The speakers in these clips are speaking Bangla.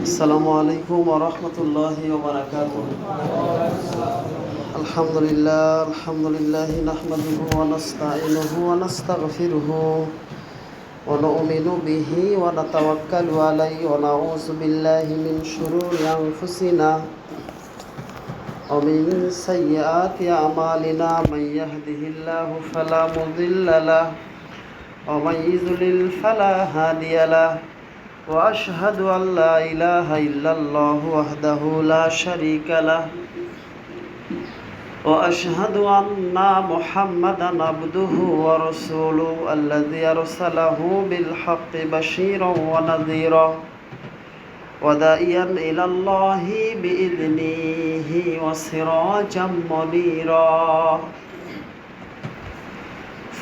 আসসালামু আলাইকুম ওয়া রাহমাতুল্লাহি ওয়া বারাকাতুহু। আলহামদুলিল্লাহি নাহমাদুহু ওয়া নাস্তাঈনুহু ওয়া নাস্তাগফিরুহু ওয়া নু'মিনু বিহি ওয়া নাতাওয়াক্কালু আলাইহি ওয়া নাউযু বিল্লাহি মিন শুরুরি আনফুসিনা ওয়া মিন সাইয়্যাতি আমালিনা মান ইয়াহদিহিল্লাহু ফালা মুদিল্লা লাহু ওয়া মান ইযলিল ফালা হাদিয়া লাহু وأشهد أن لا إله إلا الله وحده لا شريك له وأشهد أن محمدا عبده ورسوله الذي أرسله بالحق بشيرا ونذيرا وداعيا إلى الله بإذنه وسراجا منيرا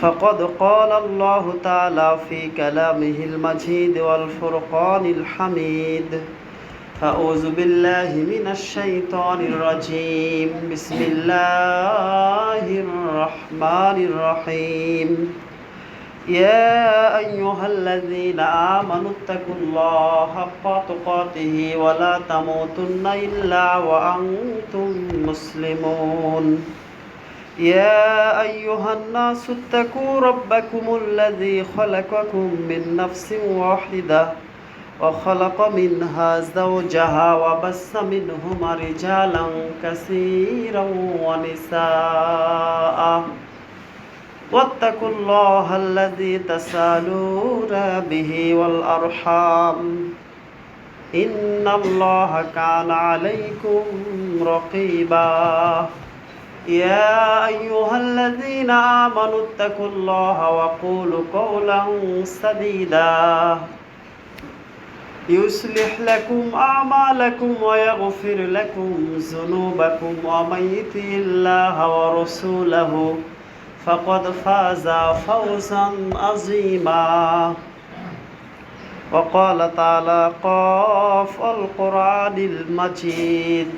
فقد قال الله تعالى في كلامه المجيد والفرقان الحميد أعوذ بالله من الشيطان الرجيم بسم الله الرحمن الرحيم يا أيها الذين آمنوا اتقوا الله حق تقاته ولا تموتن إلا وأنتم مسلمون يا أيها الناس اتقوا ربكم الذي خلقكم من نفس واحدة وخلق منها زوجها وبث منهما رجالا كثيرا ونساء واتقوا الله الذي تسالون به والأرحام إن الله كان عليكم رقيبا يا أيها الذين آمنوا اتقوا الله وقولوا قولا سديدا يصلح لكم أعمالكم ويغفر لكم ذنوبكم ومن يطع الله ورسوله فقد فاز فوزا عظيما وقال تعالى قاف القرآن المجيد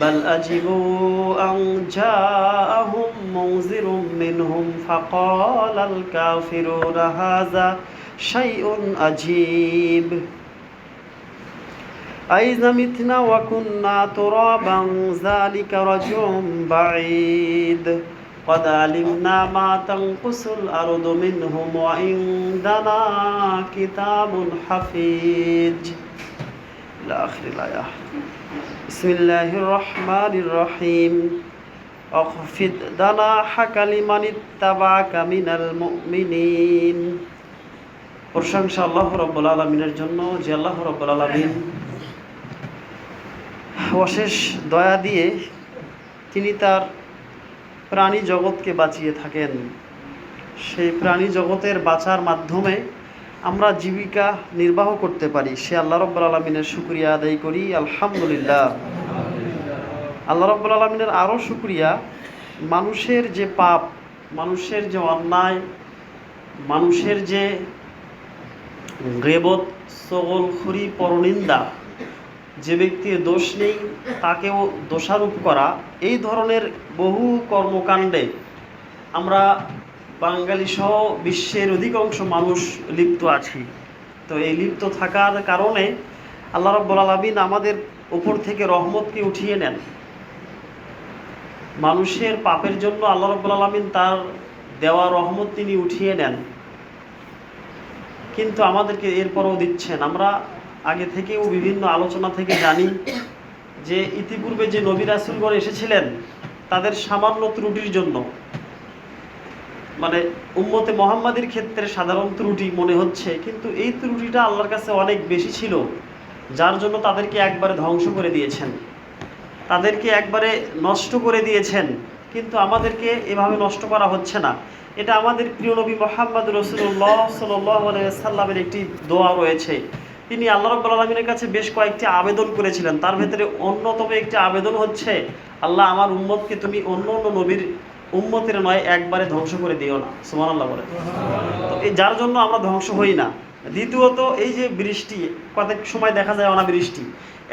بل أجبوا أن جاءهم منذر منهم فقال الكافرون هذا شيء عجيب أإذا متنا وكنا ترابا ذلك رجع بعيد قد علمنا ما تنقص الأرض منهم وعندنا كتاب حفيظ إلى آخر الآية بسم الله الرحمن الرحيم اخفض جناحك لمن اتبعك من المؤمنين প্রশংসা আল্লাহ রাব্বুল আলামিনের জন্য যে আল্লাহ রাব্বুল আলামিন অশেষ দয়া দিয়ে তিনি তার প্রাণী জগৎকে বাঁচিয়ে থাকেন। সেই প্রাণী জগতের বাঁচার মাধ্যমে আমরা জীবিকা নির্বাহ করতে পারি, সে আল্লাহ রাব্বুল আলামিনের শুকরিয়া আদায় করি। আলহামদুলিল্লাহ। আল্লাহ রাব্বুল আলামিনের আরও শুকরিয়া, মানুষের যে পাপ, মানুষের যে অন্যায়, মানুষের যে গীবত, চগলখড়ি, পরনিন্দা, যে ব্যক্তির দোষ নেই তাকেও দোষারোপ করা, এই ধরনের বহু কর্মকাণ্ডে আমরা বাঙালি সহ বিশ্বের অধিকাংশ মানুষ লিপ্ত আছি। তো এই লিপ্ত থাকার কারণে আল্লাহ রাব্বুল আলামিন আমাদের উপর থেকে রহমতকে উঠিয়ে নেন। মানুষের পাপের জন্য আল্লাহ রাব্বুল আলামিন তার দেওয়া রহমত তিনি উঠিয়ে নেন, কিন্তু আমাদেরকে এরপরও দিচ্ছেন। আমরা আগে থেকেও বিভিন্ন আলোচনা থেকে জানি যে ইতিপূর্বে যে নবী রাসূলগণ এসেছিলেন তাদের সামান্য ত্রুটির জন্য, মানে উম্মতে মুহাম্মাদির ক্ষেত্রে সাধারণ ত্রুটি মনে হচ্ছে, কিন্তু এই ত্রুটিটা আল্লাহর কাছে অনেক বেশি ছিল, যার জন্য তাদেরকে একবারে ধ্বংস করে দিয়েছেন, তাদেরকে একবারে নষ্ট করে দিয়েছেন। কিন্তু আমাদেরকে এভাবে নষ্ট করা হচ্ছে না। এটা আমাদের প্রিয় নবী মুহাম্মদ রাসূলুল্লাহ সাল্লাল্লাহু আলাইহি ওয়াসাল্লামের একটি দোয়া রয়েছে। তিনি আল্লাহ রাব্বুল আলামিনের কাছে বেশ কয়েকটি আবেদন করেছিলেন। তার ভেতরে অন্যতম একটি আবেদন হচ্ছে, আল্লাহ আমার উম্মতকে তুমি অন্য অন্য নবীর উম্মতের নয় একবারে ধ্বংস করে দিও না। সুবহানাল্লাহ বলে। তো এই যার জন্য আমরা ধ্বংস হই না। দ্বিতীয়ত, এই যে বৃষ্টি, কয়েক সময় দেখা যায় অনাবৃষ্টি,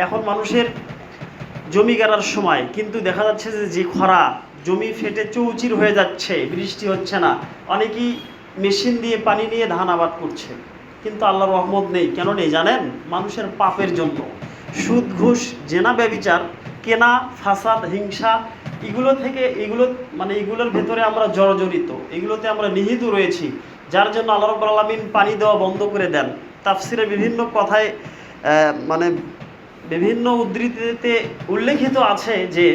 এখন মানুষের জমি গাড়ার সময়, কিন্তু দেখা যাচ্ছে যে খরা, জমি ফেটে চৌচির হয়ে যাচ্ছে, বৃষ্টি হচ্ছে না। অনেকেই মেশিন দিয়ে পানি নিয়ে ধান আবাদ করছে, কিন্তু আল্লাহর রহমত নেই। কেন নেই জানেন? মানুষের পাপের জন্য। সুদ ঘুষ জেনা ব্যভিচার কেনা ফাসাদ হিংসা এগুলোর ভেতরে আমরা জর্জরিত, এগুলোতে আমরা নিহিত রয়েছি, যার জন্য আল্লাহ রাব্বুল আলামিন পানি দেওয়া বন্ধ করে দেন। তাফসিরে বিভিন্ন কথায় বিভিন্ন উদ্ধৃতিতে উল্লেখিত আছে যে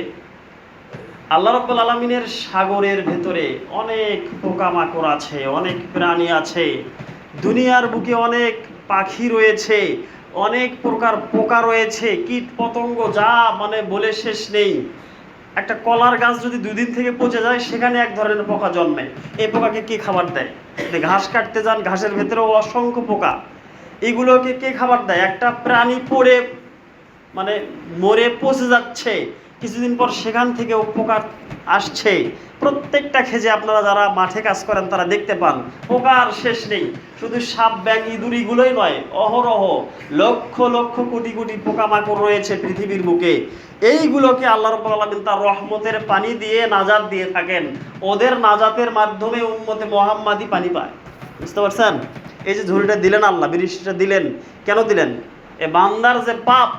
আল্লাহ রাব্বুল আলামিনের সাগরের ভেতরে অনেক পোকামাকড় আছে, অনেক প্রাণী আছে, দুনিয়ার বুকে অনেক পাখি রয়েছে, অনেক প্রকার পোকা রয়েছে, কীট পতঙ্গ, যা বলে শেষ নেই। একটা কলার গাছ যদি 2 দিন থেকে পচে যায়, সেখানে এক ধরনের পোকা জন্মে। এই পোকাকে কে খাবার দেয়? ঘাস কাটতে যান, ঘাসের ভেতরেও অসংখ্য পোকা। এগুলোকে কে খাবার দেয়? একটা প্রাণী পড়ে মরে পচে যাচ্ছে, কিছুদিন পর সেখান থেকেও পোকা আসছে। প্রত্যেকটা ক্ষেজে আপনারা যারা মাঠে কাজ করেন তারা দেখতে পান, পোকার শেষ নেই। শুধু সাপ, ব্যাঙ, ইঁদুর এগুলোই নয়, অহরহ লক্ষ লক্ষ কোটি কোটি পোকামাকড় রয়েছে পৃথিবীর বুকে। এইগুলোকে আল্লাহ রাব্বুল আলামিন তার রহমতের পানি দিয়ে নাজাত দিয়ে থাকেন। ওদের নাজাতের মাধ্যমে উম্মতে মুহাম্মাদি পানি পায়। বুঝতে পারছেন? এই যে ঝুড়িটা দিলেন আল্লাহ, বৃষ্টিটা দিলেন, কেন দিলেন? এ বান্দার যে পাপ,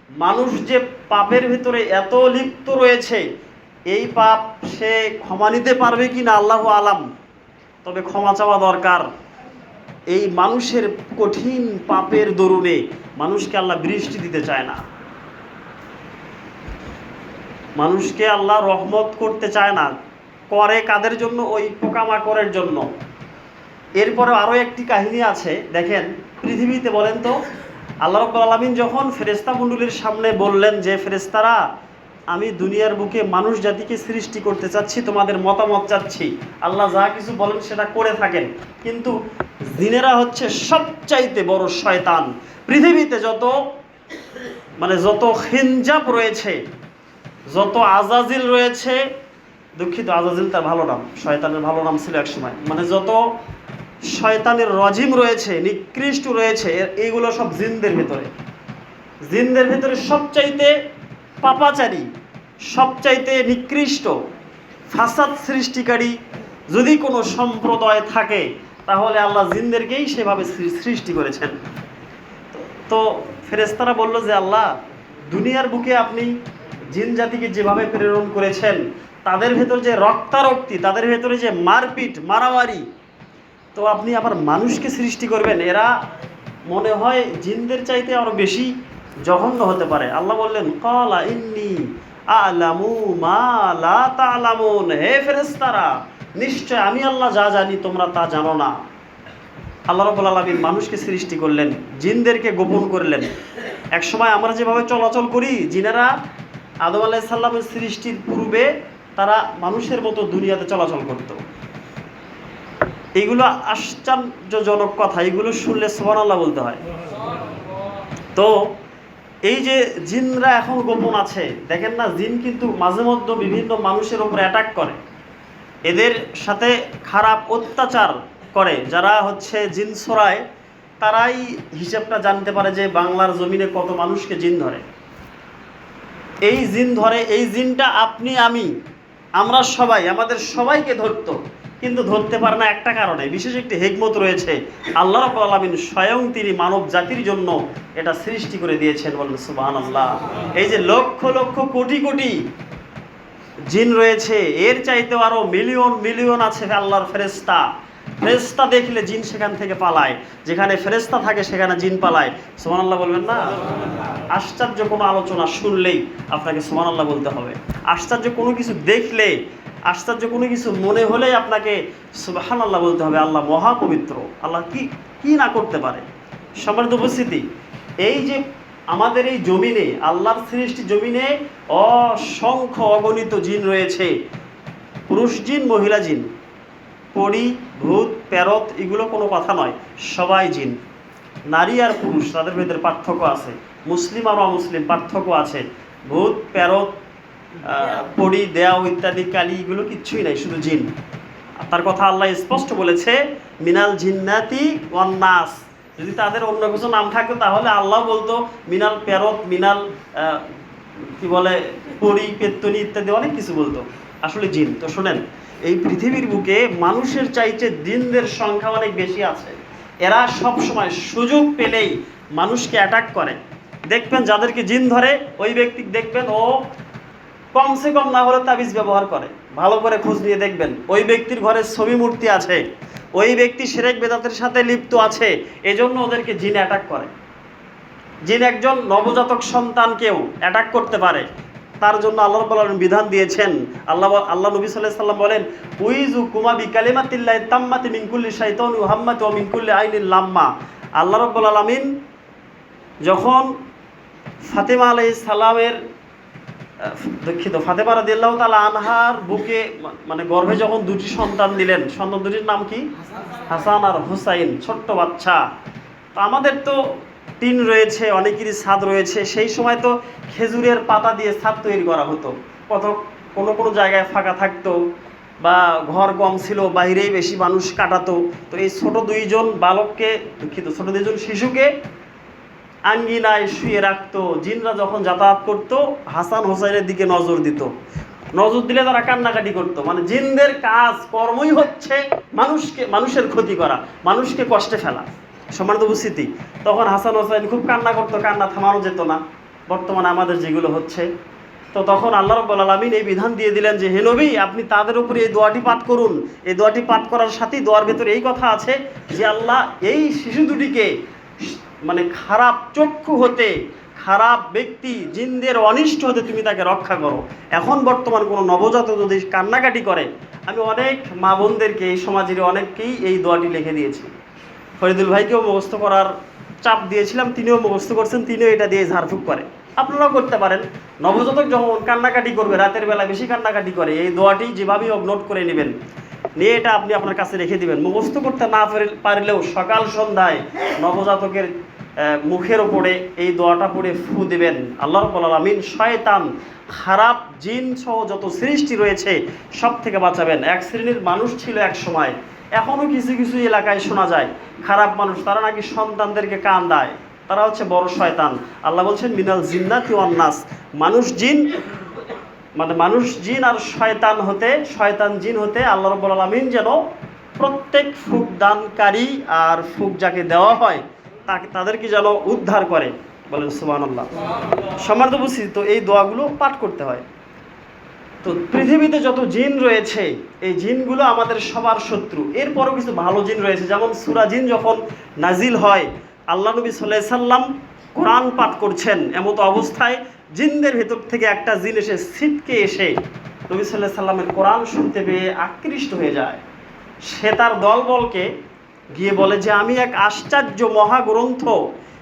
মানুষ যে পাপের ভিতরে এত লিপ্ত রয়েছে, এই পাপ সে ক্ষমা নিতে পারবে কি না আল্লাহু আলাম, তবে ক্ষমা চাওয়া দরকার। এই মানুষের কঠিন পাপের দরুনে মানুষকে আল্লাহ বৃষ্টি দিতে চায় না, মানুষকে আল্লাহ রহমত করতে চায় না। করে কাদের জন্য? ওই পোকামাকড়ের জন্য। এরপরে আরও একটি কাহিনী আছে, দেখেন পৃথিবীতে, বলেন তো, আল্লাহ রাব্বুল আলামিন যখন ফেরেশতা মণ্ডলীর সামনে বললেন যে ফেরেশতারা, আমি দুনিয়ার বুকে মানুষ জাতিকে সৃষ্টি করতে চাচ্ছি, তোমাদের মতামত চাচ্ছি। আল্লাহ যা কিছু বলেন সেটা করে থাকেন, কিন্তু জিনেরা হচ্ছে সবচাইতে বড় শয়তান। পৃথিবীতে যত খিনজাব রয়েছে, যত আজাজিল রয়েছে, দুঃখিত, আজাজিল তার ভালো নাম, শয়তানের ভালো নাম ছিল এক সময়, যত শয়তানের রজিম রয়েছে, নিকৃষ্ট রয়েছে, এইগুলো সব জিনদের ভেতরে সবচাইতে পাপাচারী, সবচাইতে নিকৃষ্ট, ফাসাদ সৃষ্টিকারী যদি কোনো সম্প্রদায় থাকে, তাহলে আল্লাহ জিনদেরকেই সেভাবে সৃষ্টি করেছেন। তো ফেরেশতারা বলল যে আল্লাহ, দুনিয়ার বুকে আপনি জিন জাতিকে যেভাবে প্রেরণ করেছেন, তাদের ভেতর যে রক্তারক্তি, তাদের ভেতরে যে মারপিট মারামারি, তো আপনি আবার মানুষকে সৃষ্টি করবেন, এরা মনে হয় জিনদের চাইতে আরো বেশি জঘন্য হতে পারে। আল্লাহ বললেন, ক্বালা ইন্নী আ'লামু মা লা তা'লামুন, হে ফেরেশতারা, নিশ্চয় আমি আল্লাহ যা জানি তোমরা তা জানো না। আল্লাহ রাব্বুল আলামিন মানুষকে সৃষ্টি করলেন, জিনদেরকে গোপন করলেন। একসময় আমরা যেভাবে চলাচল করি, জিনেরা আদম আলাইহিস সালামের সৃষ্টির পূর্বে তারা মানুষের মতো দুনিয়াতে চলাচল করত। এইগুলো আশ্চর্যজনক কথা, এগুলো শুনলে সুবহানাল্লাহ বলতে হয়। তো এই যে জিনরা এখন গোপন আছে, দেখেন না, জিন কিন্তু মাঝে মধ্যে বিভিন্ন মানুষের উপর অ্যাটাক করে, এদের সাথে খারাপ অত্যাচার করে। যারা জিন ছড়ায়, তারাই হিসাবটা জানতে পারে যে বাংলার জমিনে কত মানুষকে জিন ধরে। এই জিনটা আপনি আমরা সবাই, আমাদের সবাইকে ধরতো, কিন্তু ধরতে পারে না একটা কারণে, বিশেষ একটি হিকমত রয়েছে। আল্লাহ রাব্বুল আলামিন স্বয়ং তিনি মানব জাতির জন্য এটা সৃষ্টি করে দিয়েছেন, বলেন সুবহানাল্লাহ। এই যে লক্ষ লক্ষ কোটি কোটি জিন রয়েছে, এর চাইতেও আরো মিলিয়ন মিলিয়ন আছে আল্লাহর ফেরেশতা। ফেরেশতা দেখলে জিন সেখান থেকে পালায়, যেখানে ফেরেশতা থাকে সেখানে জিন পালায়। সুবহানাল্লাহ বলবেন না? আশ্চর্য কোনো আলোচনা শুনলেই আপনাকে সুবহানাল্লাহ বলতে হবে। আশ্চর্য কোনো কিছু দেখলে, আশ্চর্য কোনো কিছু মনে হলেই আপনাকে সুবহানাল্লাহ বলতে হবে। আল্লাহ মহাপবিত্র, আল্লাহ কি না করতে পারে। সম্মানিত উপস্থিতি, এই যে আমাদের এই জমিনে, আল্লাহর সৃষ্টি জমিনে অসংখ্য অগণিত জিন রয়েছে, পুরুষ জিন, মহিলা জিন, পরী, ভূত, প্যারত, এগুলো কোনো কথা নয়, সবাই জিন। নারী আর পুরুষ তাদের ভেতরে পার্থক্য আছে, মুসলিম আর অমুসলিম পার্থক্য আছে। ভূত, প্যারত, পরী, দেওয়া ইত্যাদি, কালী, এগুলো কিচ্ছুই নাই, শুধু জিন। তার কথা আল্লাহ স্পষ্ট বলেছে, মিনাল জিন্নাতি ওয়ান নাস। যদি তাদের অন্য কিছু নাম থাকতো তাহলে আল্লাহ বলতো মিনাল প্যারত, মিনাল পরী, পেত্তনি ইত্যাদি অনেক কিছু বলতো, আসলে জিন। তো শোনেন, এই পৃথিবীর বুকে মানুষের চাইতে জিনদের সংখ্যা অনেক বেশি আছে। এরা সব সময় সুযোগ পেলেই মানুষকে অ্যাটাক করে, দেখবেন যাদেরকে জিন ধরে ওই ব্যক্তি দেখবেন ও কমসে কম না হলে তাবিজ ব্যবহার করে। ভালো করে খোঁজ নিয়ে দেখবেন ওই ব্যক্তির ঘরে ছবি মূর্তি আছে, ওই ব্যক্তি শিরক বেদাতের সাথে লিপ্ত আছে, এজন্য ওদেরকে জিন অ্যাটাক করে। জিন একজন নবজাতক সন্তানকেও অ্যাটাক করতে পারে। তার জন্য আল্লাহ রাব্বুল আলামিন বিধান দিয়েছেন। আল্লাহ নবী সাল্লাল্লাহু আলাইহি সাল্লাম বলেন, উইজু কুমা বিকালিমাতিল্লাহি তাম্মাতি মিন কুল্লি শাইতানিন ওয়া হাম্মাতি ওয়া মিন কুল্লি আইনিন লাম্মা। আল্লাহ রাব্বুল আলামিন যখন ফাতেমা আলাইহিস সালামের ফাতেমা রাদিয়াল্লাহু তাআলা আনহার বুকে মানে গর্ভে যখন দুটি সন্তান দিলেন, সন্তান দুটির নাম কি? হাসান আর হুসাইন, ছোট্ট বাচ্চা। তো আমাদের তো টিন রয়েছে, অনেকেরই ছাদ রয়েছে। সেই সময় তো খেজুরের পাতা দিয়ে ছাদ তৈরি করা হতো। কোনো জায়গায় ফাঁকা থাকতো বা ঘর কম ছিল, বাইরেই বেশি মানুষ কাটাতো। তো এই ছোট দুইজন বালককে ছোট দুইজন শিশুকে আঙ্গিনায় শুয়ে রাখতো। জিনরা যখন যাতায়াত করতো হাসান হোসাইনের দিকে নজর দিত। নজর দিলে তারা কান্নাকাটি করতো। মানে জিনদের কাজ কর্মই হচ্ছে মানুষের ক্ষতি করা, মানুষকে কষ্টে ফেলা। সম্মানিত উপস্থিতি, তখন হাসান হোসাইন খুব কান্না করতো, কান্না থামানো যেত না। বর্তমানে আমাদের যেগুলো হচ্ছে। তো তখন আল্লাহ রাব্বুল আলামিন এই বিধান দিয়ে দিলেন যে হে নবী, আপনি তাদের উপরে এই দোয়াটি পাঠ করুন। এই দোয়াটি পাঠ করার সাথেই দোয়ার ভেতরে এই কথা আছে যে আল্লাহ এই শিশু দুটিকে মানে খারাপ চক্ষু হতে, খারাপ ব্যক্তি জিনদের অনিষ্ট হতে তুমি তাকে রক্ষা করো। এখন বর্তমান কোনো নবজাতক যদি কান্নাকাটি করে, আমি অনেক মা বোনদেরকে এই সমাজের অনেককেই এই দোয়াটি লিখে দিয়েছি। ফরিদুল ভাইকেও মুখস্থ করার চাপ দিয়েছিলাম, তিনিও মুখস্থ করছেন, তিনিও এটা দিয়ে ঝাড়ফুঁক করে। আপনারাও করতে পারেন। নবজাতক যখন কান্নাকাটি করবে, রাতের বেলা বেশি কান্নাকাটি করে, এই দোয়াটি যেভাবেই হোক নোট করে নেবেন, নিয়ে এটা আপনি আপনার কাছে রেখে দিবেন। মুখস্থ করতে না পারলেও সকাল সন্ধ্যায় নবজাতকের মুখের ওপরে এই দোয়াটা পড়ে ফু দিবেন। আল্লাহ রাব্বুল আলামিন শয়তান, খারাপ জিন সহ যত সৃষ্টি রয়েছে সব থেকে বাঁচাবেন। এক শ্রেণীর মানুষ ছিল এক সময়, এখনও কিছু কিছু এলাকায় শোনা যায় খারাপ মানুষ, তারা নাকি সন্তানদেরকে কান দেয়, তারা হচ্ছে বড় শয়তান। আল্লাহ বলছেন মিনাল জিন্নাতি ওয়ান নাস, মানুষ জিন আর শয়তান জিন হতে আল্লাহ রাব্বুল আলামিন যেন প্রত্যেক ফুক দানকারী আর ফুক যাকে দেওয়া হয় তাদেরকে যেন উদ্ধার করে। বলেন সুবহানাল্লাহ। সম্মানিত উপস্থিতি, তো এই দোয়াগুলো পাঠ করতে হয়। তো পৃথিবীতে যত জিন রয়েছে এই জিনগুলো আমাদের সবার শত্রু। এরপরও কিছু ভালো জিন রয়েছে, যেমন সূরা জিন যখন নাজিল হয়, আল্লাহ নবী সাল্লাল্লাহু আলাইহি সাল্লাম কোরআন পাঠ করছেন, এমতো অবস্থায় জিনদের ভেতর থেকে একটা জিন এসে ছিটকে এসে নবী সাল্লাল্লাহু আলাইহি সাল্লামের কোরআন শুনতে পেয়ে আকৃষ্ট হয়ে যায়। সে তার দলবলকে গিয়ে বলে যে আমি এক আশ্চর্য মহাগ্রন্থ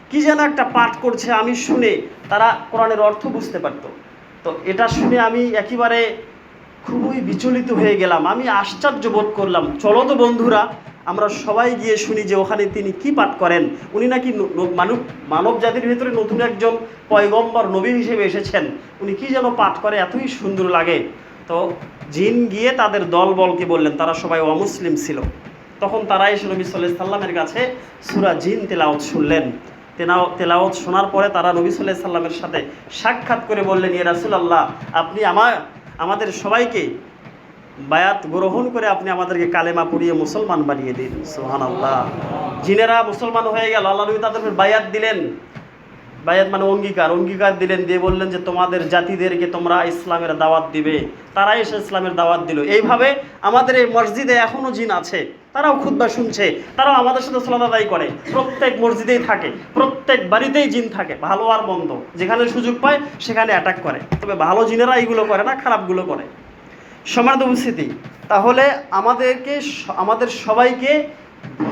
কি যেন একটা পাঠ করছে, আমি শুনে তারা কোরআনের অর্থ বুঝতে পারতো। তো এটা শুনে আমি একেবারে খুবই বিচলিত হয়ে গেলাম, আমি আশ্চর্য বোধ করলাম। চলো তো বন্ধুরা আমরা সবাই গিয়ে শুনি যে ওখানে তিনি কি পাঠ করেন। উনি নাকি মানব জাতির ভিতরে নতুন একজন পয়গম্বর নবী হিসেবে এসেছেন, উনি কি যেন পাঠ করে, এতই সুন্দর লাগে। তো জিন গিয়ে তাদের দলবলকে বললেন, তারা সবাই অমুসলিম ছিল। তখন তারা এসে নবী সাল্লাল্লাহু আলাইহি সাল্লামের কাছে সূরা জিন তেলাওয়াত শুনলেন। তেলাওয়াত শোনার পরে তারা নবী সাল্লাল্লাহু আলাইহি সাল্লামের সাথে সাক্ষাৎ করে বললেন, ইয়া রাসূলুল্লাহ, আপনি আমাদের সবাইকে বায়াত গ্রহণ করে আপনি আমাদেরকে কালেমা পড়িয়ে মুসলমান বানিয়ে দিন। সুবহানাল্লাহ। জিনেরা মুসলমান হয়ে গেল, আল্লাহ নবী তাদের বায়াত দিলেন। বায়াত মানে অঙ্গীকার দিলেন, দিয়ে বললেন যে তোমাদের জাতিদেরকে তোমরা ইসলামের দাওয়াত দিবে। তারা এসে ইসলামের দাওয়াত দিল। এইভাবে আমাদের এই মসজিদে এখনও জিন আছে, তারাও খুতবা শুনছে, তারাও আমাদের সাথে সালাত আদায় করে। প্রত্যেক মসজিদেই থাকে, প্রত্যেক বাড়িতেই জিন থাকে, ভালো আর মন্দ যেখানে সুযোগ পায় সেখানে অ্যাটাক করে। তবে ভালো জিনেরা এইগুলো করে না, খারাপগুলো করে। সম্মানিত উপস্থিতি, তাহলে আমাদের সবাইকে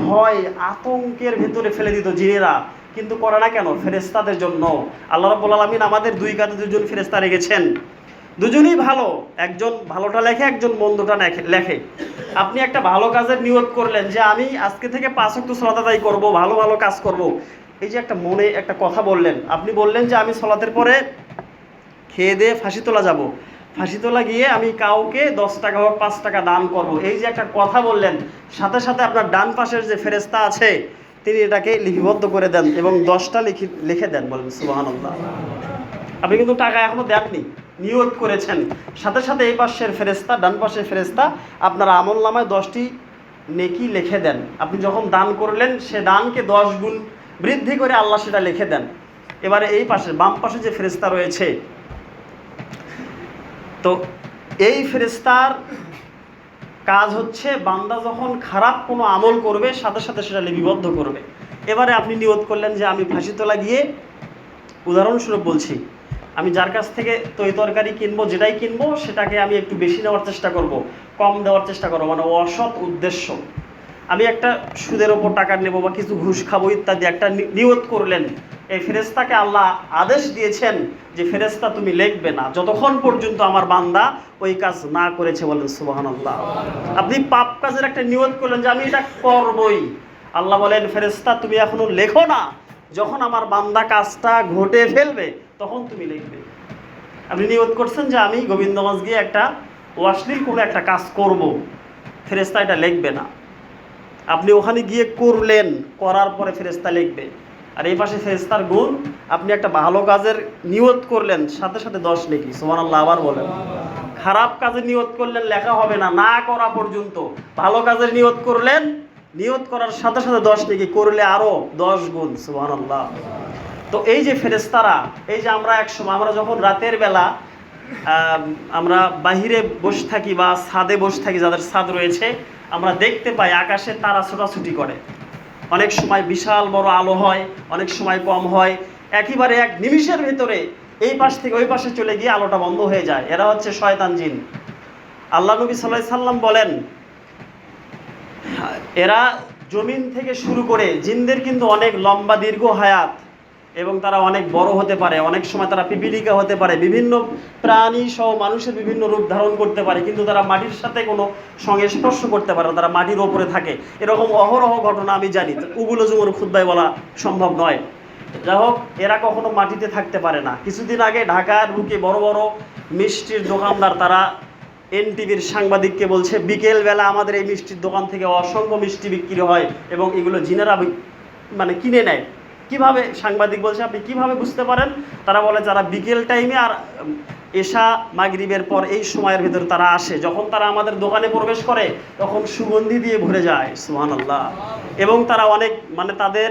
ভয় আতঙ্কের ভেতরে ফেলে দিত জিনেরা, কিন্তু করে না কেন? ফেরেশতাদের জন্য। আল্লাহ রাব্বুল আলামিন আমাদের দুই কাঁধে দুজন ফেরেশতা রেখেছেন, দুজনই ভালো, একজন ভালোটা লেখে, একজন মন্দটা লেখে। আপনি একটা ভালো কাজের নিয়ত করলেন যে আমি আজকে থেকে 5 ওয়াক্ত সালাত আদায় করব, ভালো ভালো কাজ করব। এই যে একটা মনে একটা কথা বললেন, আপনি বললেন যে আমি সালাতের পরে খেয়ে দিয়ে ফাঁসি তোলা যাব, ফাঁসি তোলা গিয়ে আমি কাউকে 10 টাকা হোক 5 টাকা দান করব। এই যে একটা কথা বললেন, সাথে সাথে আপনার ডান পাশের যে ফেরেশতা আছে তিনি এটাকে লিপিবদ্ধ করে দেন এবং 10টা লিখে দেন। বলেন সুবহানাল্লাহ। আপনি কিন্তু টাকা এখনো দেননি, নিয়ত করেছেন। সাথে সাথে এই পাশের ফেরেশতা, ডান পাশের ফেরেশতা আপনার আমলনামায় 10টি নেকি লিখে দেন। আপনি যখন দান করলেন সে দানকে 10 গুণ বৃদ্ধি করে আল্লাহ সেটা লিখে দেন। এবারে এই পাশে বাম পাশে যে ফেরেশতা রয়েছে, তো এই ফেরেশতার কাজ হচ্ছে বান্দা যখন খারাপ কোনো আমল করবে সাথে সাথে সেটা লিপিবদ্ধ করবে। এবারে আপনি নিয়ত করলেন যে আমি ফাঁসিতলা গিয়ে, উদাহরণস্বরূপ বলছি, আমি যার কাছ থেকে তরকারি কিনবো, যেটাই কিনবো সেটাকে আমি একটু বেশি নেওয়ার চেষ্টা করব, কম দেওয়ার চেষ্টা করবো, মানে অসৎ উদ্দেশ্য। আমি একটা সুদের ওপর টাকা নেবো বা কিছু ঘুষ খাবো ইত্যাদি একটা নিয়ত করলেন। এই ফেরেশতাকে আল্লাহ আদেশ দিয়েছেন যে ফেরেশতা তুমি লিখবে না যতক্ষণ পর্যন্ত আমার বান্দা ওই কাজ না করেছে। বলেন সুবহানাল্লাহ। আপনি পাপ কাজের একটা নিয়ত করলেন যে আমি এটা করবই, আল্লাহ বলেন ফেরেশতা তুমি এখনো লেখো না, যখন আমার বান্দা কাজটা ঘটে ফেলবে তখন তুমি লিখবে। আপনি নিয়ত করছেন যে আমি গোবিন্দগঞ্জ গিয়ে একটা অশ্লীল কোনো একটা কাজ করব, ফেরেশতা এটা লিখবে না। আপনি ওখানে গিয়ে করলেন, করার পরে ফেরেশতা লিখবে। আর এই পাশে ফেরেশতার গুণ, আপনি একটা ভালো কাজের নিয়ত করলেন সাথে সাথে 10 নেকি। সুবহানাল্লাহ। আবার বলেন, খারাপ কাজের নিয়ত করলেন লেখা হবে না, না করা পর্যন্ত। ভালো কাজের নিয়ত করলেন, নিয়ত করার সাথে সাথে 10 নেকি, করলে আরো 10 গুণ। সুবহানাল্লাহ। তো এই যে ফেরেশতারা, এই যে আমরা একসময়, আমরা যখন রাতের বেলা আমরা বাহিরে বসে থাকি বা ছাদে বসে থাকি, যাদের ছাদ রয়েছে, আমরা দেখতে পাই আকাশে তারা ছোটাছুটি করে। অনেক সময় বিশাল বড় আলো হয়, অনেক সময় কম হয়। একেবারে এক নিমিষের ভেতরে এই পাশ থেকে ওই পাশে চলে গিয়ে আলোটা বন্ধ হয়ে যায়। এরা হচ্ছে শয়তান জিন। আল্লাহ নবী সাল্লাল্লাহু আলাইহি সাল্লাম বলেন, এরা জমিন থেকে শুরু করে, জিনদের কিন্তু অনেক লম্বা দীর্ঘ হায়াত এবং তারা অনেক বড় হতে পারে। অনেক সময় তারা পিপীলিকা হতে পারে, বিভিন্ন প্রাণী সহ মানুষের বিভিন্ন রূপ ধারণ করতে পারে, কিন্তু তারা মাটির সাথে কোনো সঙ্গে স্পর্শ করতে পারে না, তারা মাটির ওপরে থাকে। এরকম অহরহ ঘটনা আমি জানি, ওগুলো জুমুর খুতবায় বলা সম্ভব নয়। যাই হোক, এরা কখনো মাটিতে থাকতে পারে না। কিছুদিন আগে ঢাকার বুকে বড় বড় মিষ্টির দোকানদার, তারা এনটিভির সাংবাদিককে বলছে বিকেলবেলা আমাদের এই মিষ্টির দোকান থেকে অসংখ্য মিষ্টি বিক্রি হয় এবং এগুলো জিনেরা মানে কিনে নেয়। কিভাবে? সাংবাদিক বলছে আপনি কিভাবে বুঝতে পারেন? তারা বলে যারা বিকেল টাইমে আর এশা মাগরিবের পর এই সময়ের ভিতরে তারা আসে, যখন তারা আমাদের দোকানে প্রবেশ করে তখন সুগন্ধি দিয়ে ভরে যায়। সুবহানাল্লাহ। এবং তারা অনেক, মানে তাদের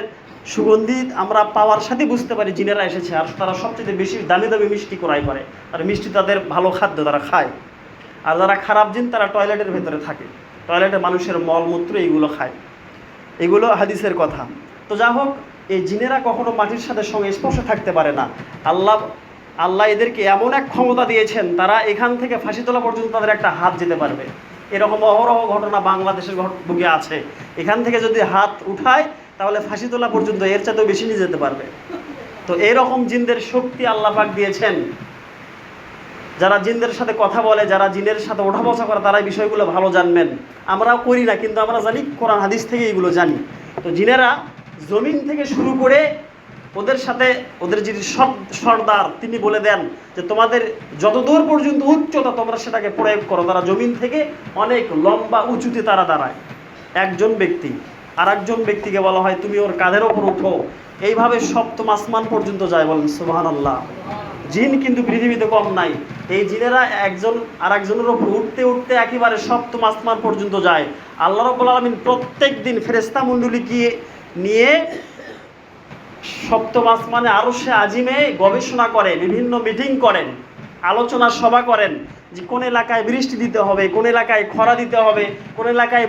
সুগন্ধি আমরা পাওয়ার সাথে বুঝতে পারি জিনেরা এসেছে। আর তারা সবচেয়ে বেশি দামি দামি মিষ্টি ক্রয় করে, আর মিষ্টি তাদের ভালো খাদ্য, তারা খায়। আর যারা খারাপ জিন তারা টয়লেটের ভেতরে থাকে, টয়লেটে মানুষের মলমূত্র এইগুলো খায়। এগুলো হাদিসের কথা। তো যা হোক, এই জিনেরা কখনো মাটির সাথে সংস্পর্শে থাকতে পারে না। আল্লাহ এদেরকে এমন এক ক্ষমতা দিয়েছেন, তারা এখান থেকে ফাঁসিতলা পর্যন্ত তাদের একটা হাত যেতে পারবে। এরকম অহরহ ঘটনা বাংলাদেশের বুকে আছে। এখান থেকে যদি হাত উঠায় তাহলে ফাঁসিতলা পর্যন্ত এর চাইতেও বেশি নিয়ে যেতে পারবে। তো এরকম জিনদের শক্তি আল্লাহ পাক দিয়েছেন। যারা জিনদের সাথে কথা বলে, যারা জিনের সাথে ওঠা বসা করে, তারা এই বিষয়গুলো ভালো জানবেন। আমরাও করি না, কিন্তু আমরা জানি, কোরআন হাদিস থেকে এইগুলো জানি। তো জিনেরা জমিন থেকে শুরু করে ওদের সাথে, ওদের যিনি সর্দার, তিনি বলে দেন যে তোমাদের যতদূর পর্যন্ত উচ্চতা তোমরা সেটাকে প্রয়োগ করো। তারা জমিন থেকে অনেক লম্বা উঁচুতে তারা দাঁড়ায়। একজন ব্যক্তি আর একজন ব্যক্তিকে বলা হয় তুমি ওর কাঁধের ওপর উঠো, এইভাবে সপ্তম আসমান পর্যন্ত যায়। বলেন সুবহানাল্লাহ। জিন কিন্তু পৃথিবীতে কম নাই। এই জিনেরা একজন আর একজনের ওপর উঠতে উঠতে একেবারে সপ্তম আসমান পর্যন্ত যায়। আল্লাহ রাব্বুল আলামিন প্রত্যেক দিন ফেরেশতা মণ্ডলীকে নিয়ে সপ্তম আসমানে আরশে আজিমে গবেষণা করে, বিভিন্ন মিটিং করেন, আলোচনা সভা করেন যে কোন এলাকায় বৃষ্টি দিতে হবে, কোন এলাকায় খরা দিতে হবে, কোন এলাকায়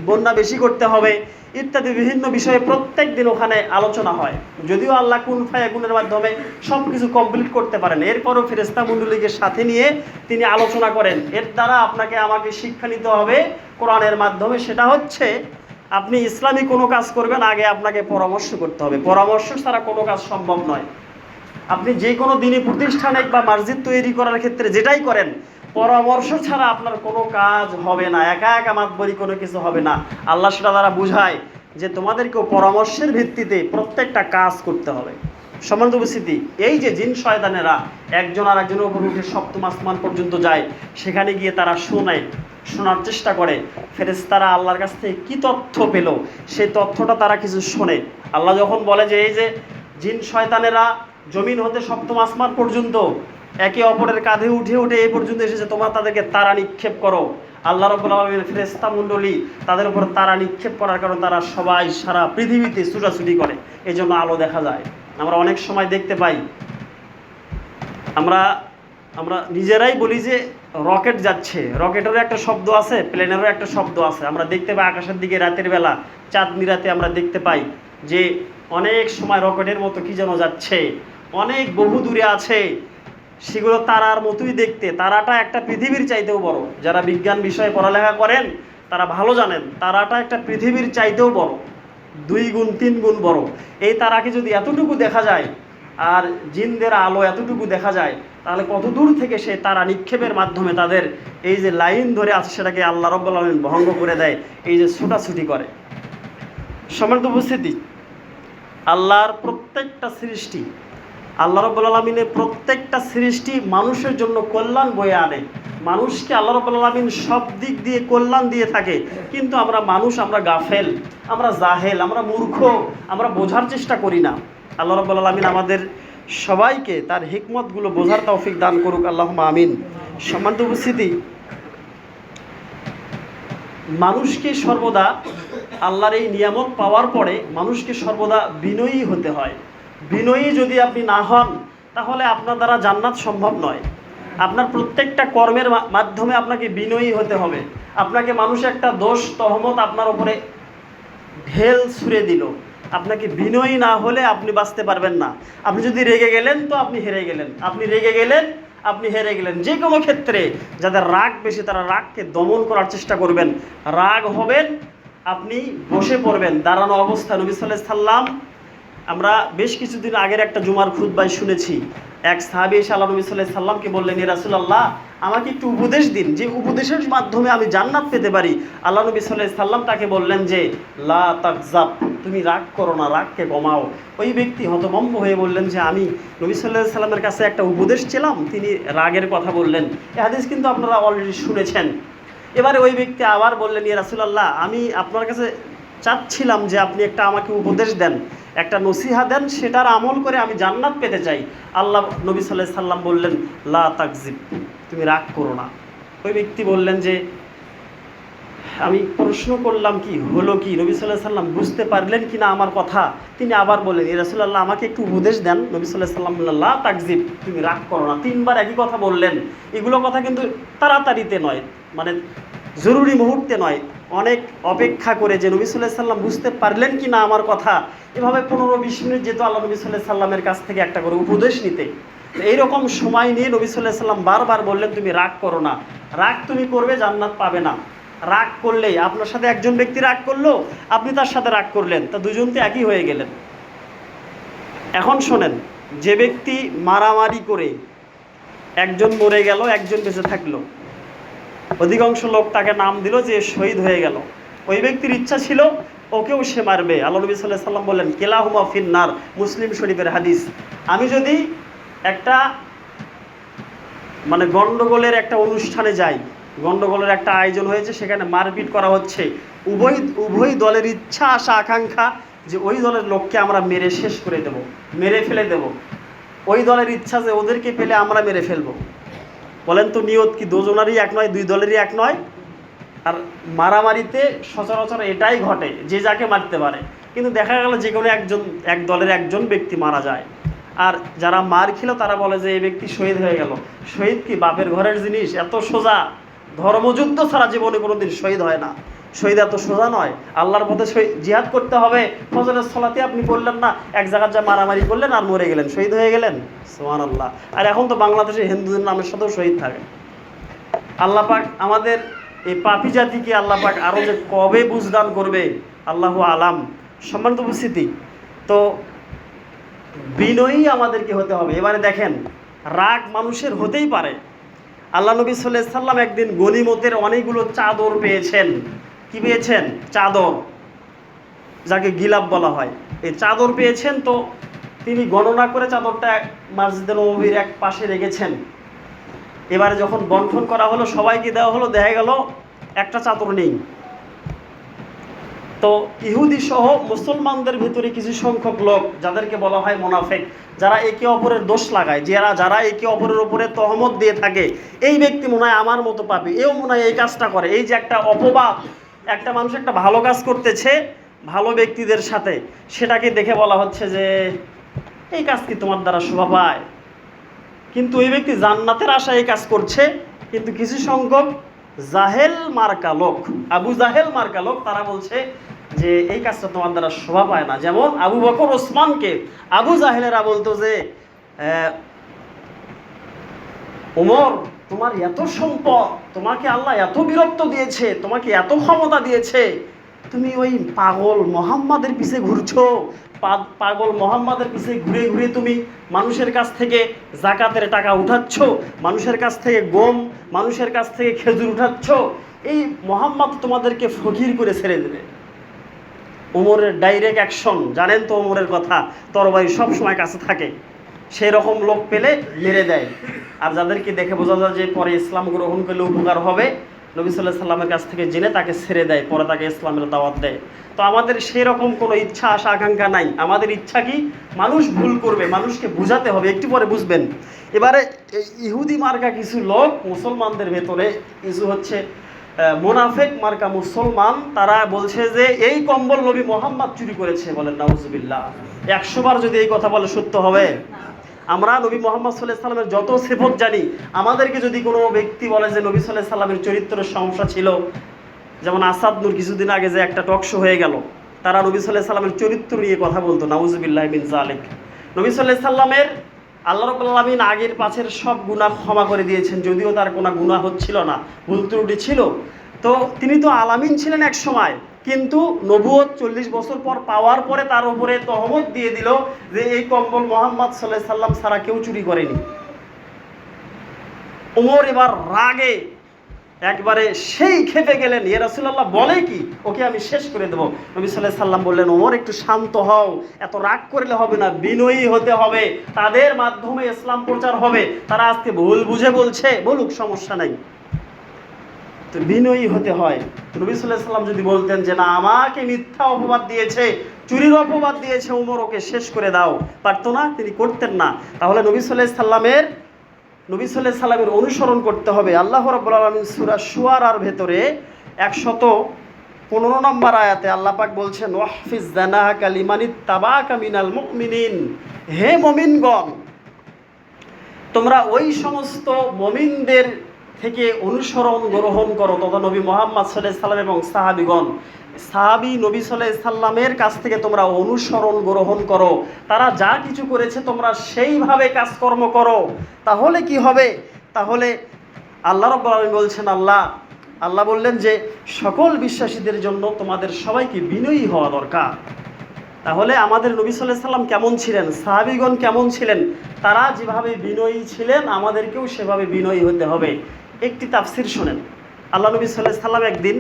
বন্যা বেশি করতে হবে ইত্যাদি বিভিন্ন বিষয়ে প্রত্যেক দিন ওখানে আলোচনা হয়। যদিও আল্লাহ কুন ফায়াকুনের মাধ্যমে সব কিছু কমপ্লিট করতে পারেন, এরপরও ফেরেশতা মণ্ডলীকে সাথে নিয়ে তিনি আলোচনা করেন। এর দ্বারা আপনাকে আমাকে শিক্ষা নিতে হবে কোরআনের মাধ্যমে। সেটা হচ্ছে, আপনি ইসলামী কোনো কাজ করবেন আগে আপনাকে পরামর্শ করতে হবে। পরামর্শ ছাড়া কোনো কাজ সম্ভব নয়। আপনি যে কোনো দিনই প্রতিষ্ঠানে বা মসজিদ তৈরি করার ক্ষেত্রে যেটাই করেন, পরামর্শ ছাড়া আপনার কোনো কাজ হবে না। একা একা মাতবরি কোনো কিছু হবে না। আল্লাহ সেটা দ্বারা বুঝায় যে তোমাদেরকেও পরামর্শের ভিত্তিতে প্রত্যেকটা কাজ করতে হবে। সম্মানিত উপস্থিতি, এই যে জিন শয়তানেরা একজন আর একজনের উপর উঠে সপ্তম আসমান পর্যন্ত যায়, সেখানে গিয়ে তারা শোনার চেষ্টা করে ফেরেশতারা আল্লাহর কাছ থেকে কী তথ্য পেল, সেই তথ্যটা তারা কিছু শোনে। আল্লাহ যখন বলে যে এই যে জিন শয়তানেরা জমিন হতে সপ্তম আসমান পর্যন্ত একে অপরের কাঁধে উঠে উঠে এই পর্যন্ত এসেছে, তোমরা তাদেরকে তারা নিক্ষেপ করো। আল্লাহ রাব্বুল আলামিন ফেরেশতা মণ্ডলী তাদের উপর তারা নিক্ষেপ করার কারণে তারা সবাই সারা পৃথিবীতে ছুটাছুটি করে, এই জন্য আলো দেখা যায়। আমরা অনেক সময় দেখতে পাই, আমরা আমরা নিজেরাই বলি যে রকেট যাচ্ছে, রকেটেরও একটা শব্দ আছে, প্লেনেরও একটা শব্দ আছে। আমরা দেখতে পাই আকাশের দিকে রাতের বেলা, চাঁদনি রাতে আমরা দেখতে পাই যে অনেক সময় রকেটের মতো কি যেন যাচ্ছে, অনেক বহু দূরে আছে, সেগুলো তারার মতোই দেখতে। তারাটা একটা পৃথিবীর চাইতেও বড়। যারা বিজ্ঞান বিষয়ে পড়ালেখা করেন তারা ভালো জানেন, তারাটা একটা পৃথিবীর চাইতেও বড়, 2 গুণ 3 গুণ বড়। এই তারাকে যদি এতটুকু দেখা যায় আর জিনদের আলো এতটুকু দেখা যায়, তাহলে কত দূর থেকে সে তারা নিক্ষেপের মাধ্যমে তাদের এই যে লাইন ধরে আছে সেটাকে আল্লাহ রাব্বুল আলামিন ভঙ্গ করে দেয়, এই যে ছোটাছুটি করে। সম্মানিত উপস্থিতি, আল্লাহর প্রত্যেকটা সৃষ্টি, আল্লাহ রাব্বুল আলামিনের প্রত্যেকটা সৃষ্টি মানুষের জন্য কল্যাণ বয়ে আনে। মানুষকে আল্লাহ রাব্বুল আলামিন সব দিক দিয়ে কল্যাণ দিয়ে থাকে, কিন্তু আমরা মানুষ, আমরা গাফেল, আমরা জাহেল, আমরা মূর্খ, আমরা বোঝার চেষ্টা করি না। আল্লাহ রাব্বুল আলামিন আমাদের সবাইকে তার হিকমতগুলো বোঝার তৌফিক দান করুক, আল্লাহুম্মা আমিন। সম্মানিত উপস্থিতি, মানুষকে সর্বদা আল্লাহর এই নিয়ামত পাওয়ার পরে মানুষকে সর্বদা বিনয়ী হতে হয়। বিনয়ী যদি আপনি না হন, তাহলে আপনার দ্বারা জান্নাত সম্ভব নয়। আপনার প্রত্যেকটা কর্মের মাধ্যমে আপনাকে বিনয়ী হতে হবে। আপনাকে মানুষ একটা দোষ তহমত আপনার উপরে ঢেল ছুঁড়ে দিল, আপনাকে বিনয়ী না হলে আপনি বাঁচতে পারবেন না। আপনি যদি রেগে গেলেন তো আপনি হেরে গেলেন, আপনি রেগে গেলেন আপনি হেরে গেলেন। যে কোনো ক্ষেত্রে যাদের রাগ বেশি তারা রাগকে দমন করার চেষ্টা করবেন। রাগ হবেন, আপনি বসে পড়বেন দাঁড়ানো অবস্থায়। নবী সাল্লাল্লাহু আলাইহি সাল্লাম, আমরা বেশ কিছুদিন আগের একটা জুমার খুতবায় শুনেছি, এক সাহাবী এসে আল্লাহ নবী সাল্লাল্লাহু আলাইহি সাল্লামকে বললেন, ইয়া রাসূলুল্লাহ, আমাকে একটু উপদেশ দিন, যে উপদেশের মাধ্যমে আমি জান্নাত পেতে পারি। আল্লাহ নবী সাল্লাল্লাহু আলাইহি সাল্লাম তাকে বললেন যে লা তাগজাব, তুমি রাগ করো না, রাগকে কমাও। ওই ব্যক্তি হতভম্ব হয়ে বললেন যে আমি নবী সাল্লাল্লাহু আলাইহি সাল্লামের কাছে একটা উপদেশ ছিলাম, তিনি রাগের কথা বললেন। এই হাদিস কিন্তু আপনারা অলরেডি শুনেছেন। এবারে ওই ব্যক্তি আবার বললেন, ইয়া রাসূলুল্লাহ, আমি আপনার কাছে চাচ্ছিলাম যে আপনি একটা আমাকে উপদেশ দেন, একটা নসিহা দেন, সেটার আমল করে আমি জান্নাত পেতে চাই। আল্লাহ নবী সাল্লাল্লাহু আলাইহি সাল্লাম বললেন, লা তাকজিব, তুমি রাগ করো না। ওই ব্যক্তি বললেন যে আমি প্রশ্ন করলাম কি হলো কি? নবী সাল্লাল্লাহু আলাইহি সাল্লাম বুঝতে পারলেন কি না আমার কথা? তিনি আবার বললেন, ইয়া রাসূলুল্লাহ, আমাকে একটু উপদেশ দেন। নবী সাল্লাল্লাহু আলাইহি সাল্লাম বললেন, লা তাকজিব, তুমি রাগ করো না। 3 বার একই কথা বললেন। এগুলো কথা কিন্তু তাড়াতাড়িতে নয়, মানে জরুরি মুহূর্তে নয়, অনেক অপেক্ষা করে যে নবী সাল্লাল্লাহু আলাইহি সাল্লাম বুঝতে পারলেন কি না আমার কথা। এভাবে 15-20 মিনিট যেত আল্লাহ নবী সাল্লাল্লাহু আলাইহি সাল্লামের কাছ থেকে একটা করে উপদেশ নিতে। এইরকম সময় নিয়ে নবী সাল্লাল্লাহু আলাইহি সাল্লাম বারবার বললেন, তুমি রাগ করো না, রাগ তুমি করবে জান্নাত পাবে না। রাগ করলেই, আপনার সাথে একজন ব্যক্তি রাগ করলো, আপনি তার সাথে রাগ করলেন, তা দুজন তো একই হয়ে গেলেন। এখন শোনেন, যে ব্যক্তি মারামারি করে একজন মরে গেল, একজন বেঁচে থাকলো, অধিকাংশ লোক তাকে নাম দিল যে শহীদ হয়ে গেল। ওই ব্যক্তির ইচ্ছা ছিল ওকেও সে মারবে। আল্লাহ নবী সাল্লাল্লাহু আলাইহি সাল্লাম বললেন, কিলাহুমা ফিন্নার, মুসলিম শরীফের হাদিস। আমি যদি একটা মানে গন্ডগোলের একটা অনুষ্ঠানে যাই, গন্ডগোলের একটা আয়োজন হয়েছে, সেখানে মারপিট করা হচ্ছে, উভয় দলের ইচ্ছা আশা আকাঙ্ক্ষা যে ওই দলের লোককে আমরা মেরে শেষ করে দেব, মেরে ফেলে দেব। ওই দলের ইচ্ছা যে ওদেরকে পেলে আমরা মেরে ফেলবো। বলেন তো নিয়ত কি দুজনেরই এক নয়, দুই দলেরই এক নয়? আর মারামারিতে সচরাচর এটাই ঘটে, যে যাকে মারতে পারে। কিন্তু দেখা গেল যে কোনো এক দলের একজন ব্যক্তি মারা যায়, আর যারা মার খেলো তারা বলে যে এই ব্যক্তি শহীদ হয়ে গেল। শহীদ কি বাপের ঘরের জিনিস? এত সোজা? ধর্মযুদ্ধ ছাড়া জীবনে কোনোদিন শহীদ হয় না। শহীদ এত সোজা নয়। আল্লাহর পথে জিহাদ করতে হবে। ফজরের সালাতে আপনি পড়লেন না, এক জায়গায় যা মারামারি করলেন আর মরে গেলেন, শহীদ হয়ে গেলেন। সুবহানাল্লাহ। আর এখন তো বাংলাদেশে হিন্দুদের নামের সাথেও শহীদ থাকে। আল্লাহ পাক আমাদের এই পাপী জাতিকে আল্লাহ পাক আরও যে কবে বুঝদান করবে আল্লাহু আলাম। সম্মানিত উপস্থিতি, তো বিনয়ী আমাদেরকে হতে হবে। এবারে দেখেন, রাগ মানুষের হতেই পারে। আল্লাহ নবী সাল্লাল্লাহু আলাইহি সাল্লাম একদিন গনিমতের অনেকগুলো চাদর পেয়েছেন। কি পেয়েছেন? চাদর, যাকে গিলাব বলা হয়। এই চাদর পেয়েছেন, তো তিনি গণনা করে চাদরটা মসজিদে নববীর এক পাশে রেখেছেন। এবারে যখন বন্টন করা হলো, সবাইকে দেওয়া হলো, দেখা গেল একটা চাদর নেই। তো ইহুদি সহ মুসলমানদের ভিতরে কিছু সংখ্যক লোক, যাদেরকে বলা হয় মুনাফিক, যারা একে অপরের দোষ লাগায়, যারা একে অপরের উপরে তহমত দিয়ে থাকে, এই ব্যক্তি মনে হয় আমার মতো পাপী, এও মনে হয় এই কাজটা করে। এই যে একটা অপবাদ, একটা মানুষ একটা ভালো কাজ করতেছে ভালো ব্যক্তিদের সাথে, সেটাকে দেখে বলা হচ্ছে যে এই কাজ কি তোমার দ্বারা শোভা পায়? কিন্তু ওই ব্যক্তি জান্নাতের আশায় এই কাজ করছে, কিন্তু কিছু সংখ্যক জাহেল মার্কা লোক, আবু জাহেল মার্কা লোক, তারা বলছে যে এই কাজটা তোমার দ্বারা শোভা পায় না। যেমন আবু বকর ওসমানকে আবু জাহেলেরা বলতো যে ওমর, তোমার এত সম্পদ, তোমাকে আল্লাহ এত বীরত্ব দিয়েছে, তোমাকে এত ক্ষমতা দিয়েছে, তুমি ওই পাগল মোহাম্মদের পিছে ঘুরছো, পাগল মোহাম্মদের পিছে ঘুরে ঘুরে তুমি মানুষের কাছ থেকে জাকাতের টাকা উঠাচ্ছ, মানুষের কাছ থেকে গম, মানুষের কাছ থেকে খেজুর উঠাচ্ছ, এই মোহাম্মদ তোমাদেরকে ফকির করে ছেড়ে দেবে। ওমরের ডাইরেক্ট অ্যাকশন, জানেন তো ওমরের কথা, তরবারি সব সময় কাছে থাকে, সেই রকম লোক পেলে মেরে দেয়। আর যাদেরকে দেখে বোঝা যায় যে পরে ইসলাম গ্রহণ করলে উপকার হবে, নবী সাল্লাল্লাহু আলাইহি সাল্লামের কাছ থেকে জেনে তাকে ছেড়ে দেয়, পরে তাকে ইসলামের দাওয়াত দেয়। তো আমাদের সেই রকম কোনো ইচ্ছা আশা আকাঙ্ক্ষা নাই। আমাদের ইচ্ছা কি, মানুষ ভুল করবে, মানুষকে বুঝাতে হবে, একটু পরে বুঝবেন। এবারে ইহুদি মার্কা কিছু লোক মুসলমানদের ভেতরে, কিছু হচ্ছে মুনাফিক মার্কা মুসলমান, তারা বলছে যে এই কম্বল নবী মোহাম্মদ চুরি করেছে। বলেন নাউজুবিল্লাহ। 100 বার যদি এই কথা বলে সত্য হবে? আমরা নবী মোহাম্মদ সাল্লাল্লাহু আলাইহি সাল্লামের যত সিফত জানি, আমাদেরকে যদি কোনো ব্যক্তি বলে যে নবী সাল্লাল্লাহু আলাইহি সাল্লামের চরিত্রের সমস্যা ছিল, যেমন আসাদ নূর কিছুদিন আগে যে একটা টক শো হয়ে গেল, তারা নবী সাল্লাল্লাহু আলাইহি সাল্লামের চরিত্র নিয়ে কথা বলতো, নাউজুবিল্লাহ মিন যালিক। নবী সাল্লাল্লাহু আলাইহি সাল্লামের আল্লাহ রাব্বুল আলামিন আগের পাছের সব গুনাহ ক্ষমা করে দিয়েছেন, যদিও তার কোনো গুনাহ হচ্ছিল না, ভুল ত্রুটি ছিল। তো তিনি তো আলামিন ছিলেন এক সময়, কিন্তু নবুয়ত 40 বছর পর পাওয়ার পরে তার উপরে তহমত দিয়ে দিল যে এই কম্বল মোহাম্মদ সাল্লাল্লাহু আলাইহি সাল্লাম ছাড়া কেউ চুরি করেনি। ওমর এবার রাগে একবারে সেই খেপে গেলেন, ইয়া রাসূলুল্লাহ বলে কি, ওকে আমি শেষ করে দেবো। নবী সাল্লাল্লাহু আলাইহি সাল্লাম বললেন, ওমর একটু শান্ত হও, এত রাগ করলে হবে না, বিনয়ী হতে হবে, তাদের মাধ্যমে ইসলাম প্রচার হবে, তারা আজকে ভুল বুঝে বলছে, বলুক, সমস্যা নাই। তো বিনয়ী হতে হয়। নবী সাল্লাল্লাহু আলাইহি সাল্লাম যদি বলতেন যে না, আমাকে মিথ্যা অপবাদ দিয়েছে, চুরির অপবাদ দিয়েছে, ওমর ওকে শেষ করে দাও, পারতো না, তিনি করতেন না। তাহলে নবী সাল্লাল্লাহু আলাইহি সাল্লামের অনুসরণ করতে হবে। আল্লাহ রাব্বুল আলামিন সূরা শুআরার ভেতরে 115 নম্বর আয়াতে আল্লাহ পাক বলছেন, ওয়াহফিজ জানাহাকা লিমানিত্তাবাকা মিনাল মুমিনিন, হে মুমিনগণ, তোমরা ওই সমস্ত মুমিনদের থেকে অনুসরণ গ্রহণ করো, তথা নবী মুহাম্মদ সাল্লাল্লাহু আলাইহি সাল্লাম এবং সাহাবীগণ, সাহাবী নবী সাল্লাল্লাহু আলাইহি সাল্লামের কাছ থেকে তোমরা অনুসরণ গ্রহণ করো, তারা যা কিছু করেছে তোমরা সেইভাবে কাজকর্ম করো। তাহলে কি হবে? তাহলে আল্লাহ রাব্বুল আলামিন বলছেন, আল্লাহ বললেন যে সকল বিশ্বাসীদের জন্য তোমাদের সবাইকে বিনয়ী হওয়া দরকার। তাহলে আমাদের নবী সাল্লাল্লাহু আলাইহি সাল্লাম কেমন ছিলেন, সাহাবীগণ কেমন ছিলেন, তারা যেভাবে বিনয়ী ছিলেন, আমাদেরকেও সেভাবে বিনয়ী হতে হবে। একটি তাফসীর শোনেন। আল্লাহ নবী সাল্লাল্লাহু আলাইহি সাল্লাম একদিন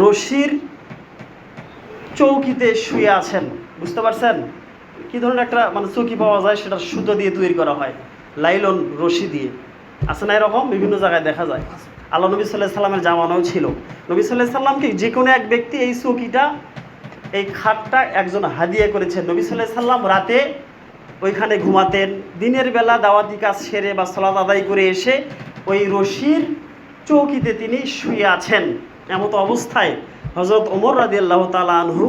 রশির চৌকিতে শুয়ে আছেন, বুঝতে পারছেন? কি ধরনের একটা চৌকি পাওয়া যায়, সেটা সুতো দিয়ে তৈরি করা হয়, লাইলন রশি দিয়ে, আছে না এরকম, বিভিন্ন জায়গায় দেখা যায়। আল্লাহ নবী সাল্লাল্লাহু আলাইহি সাল্লামের জামানাও ছিল। নবী সাল্লাল্লাহু আলাইহি সাল্লামকে যে কোনো এক ব্যক্তি এই চৌকিটা, এই খাটটা একজন হাদিয়া করেছেন। নবী সাল্লাল্লাহু আলাইহি সাল্লাম রাতে ওইখানে ঘুমাতেন, দিনের বেলা দাওয়াতি কাজ সেরে বা সালাত আদায় করে এসে ওই রশির চৌকিতে তিনি শুয়ে আছেন। এমতো অবস্থায় হযরত ওমর রাদিয়াল্লাহু তাআলা আনহু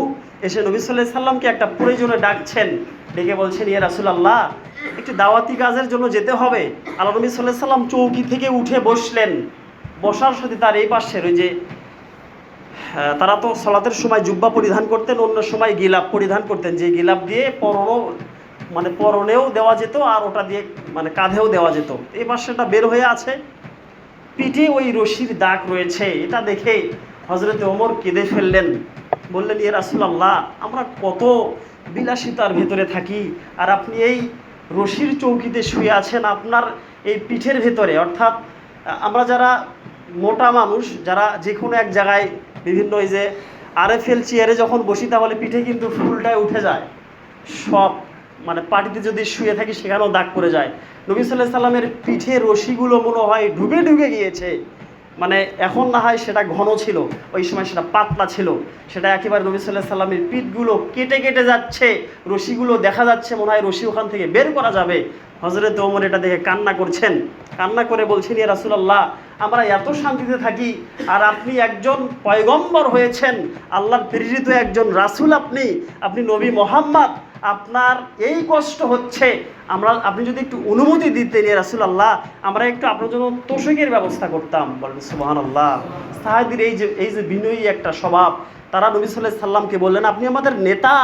এসে নবী সাল্লাল্লাহু আলাইহি সাল্লামকে একটা প্রয়োজনে ডাকছেন, ডেকে বলছেন, ইয়া রাসূলুল্লাহ, একটু দাওয়াতি কাজের জন্য যেতে হবে। আল্লাহ নবী সাল্লাল্লাহু আলাইহি সাল্লাম চৌকি থেকে উঠে বসলেন। বসার সাথে তার এই পাশের ওই যে, তারা তো সালাতের সময় জুব্বা পরিধান করতেন, অন্য সময় গিলাপ পরিধান করতেন, যে গিলাপ দিয়ে পরনেও দেওয়া যেত, আর ওটা দিয়ে কাঁধেও দেওয়া যেত। এই পাশেটা বের হয়ে আছে, পিঠে ওই রশির দাগ রয়েছে। এটা দেখে হযরত ওমর কেঁদে ফেললেন, বললেন, ইয়া রাসূলুল্লাহ, আমরা কত বিলাসিতার ভেতরে থাকি, আর আপনি এই রশির চৌকিতে শুয়ে আছেন, আপনার এই পিঠের ভেতরে, অর্থাৎ আমরা যারা মোটা মানুষ, যারা যে কোনো এক জায়গায় বিভিন্ন ওই যে আরএফএল চেয়ারে যখন বসি, তাহলে পিঠে কিন্তু ফুলটায় উঠে যায়, সব পাটিতে যদি শুয়ে থাকি সেখানেও দাগ পড়ে যায়। নবী সাল্লাল্লাহু আলাইহি সাল্লামের পিঠে রশিগুলো মনে হয় ঢুকে গিয়েছে। এখন না হয় সেটা ঘন ছিল, ওই সময় সেটা পাতলা ছিল, সেটা একেবারে নবী সাল্লাল্লাহু আলাইহি সাল্লামের পিঠগুলো কেটে যাচ্ছে, রশিগুলো দেখা যাচ্ছে, মনে হয় রশি ওখান থেকে বের করা যাবে। হযরত ওমর এটা দেখে কান্না করছেন, কান্না করে বলছেন, ইয়া রাসূলুল্লাহ, আমরা এত শান্তিতে থাকি, আর আপনি একজন পয়গম্বর হয়েছেন, আল্লাহর প্রেরিত একজন রাসূল, আপনি নবী মুহাম্মদ, আপনার এই কষ্ট হচ্ছে, আপনি যদি একটু অনুমতি দিতেন ইয়া রাসূলুল্লাহ, আমরা একটু আপনার জন্য তোষকের ব্যবস্থা করতাম। বলেন সুবহানাল্লাহ। সাহাবীর এই যে বিনয়ী একটা স্বভাব, তারা নবী সাল্লাল্লাহু আলাইহি সাল্লামকে বললেন, আপনি আমাদের নেতা,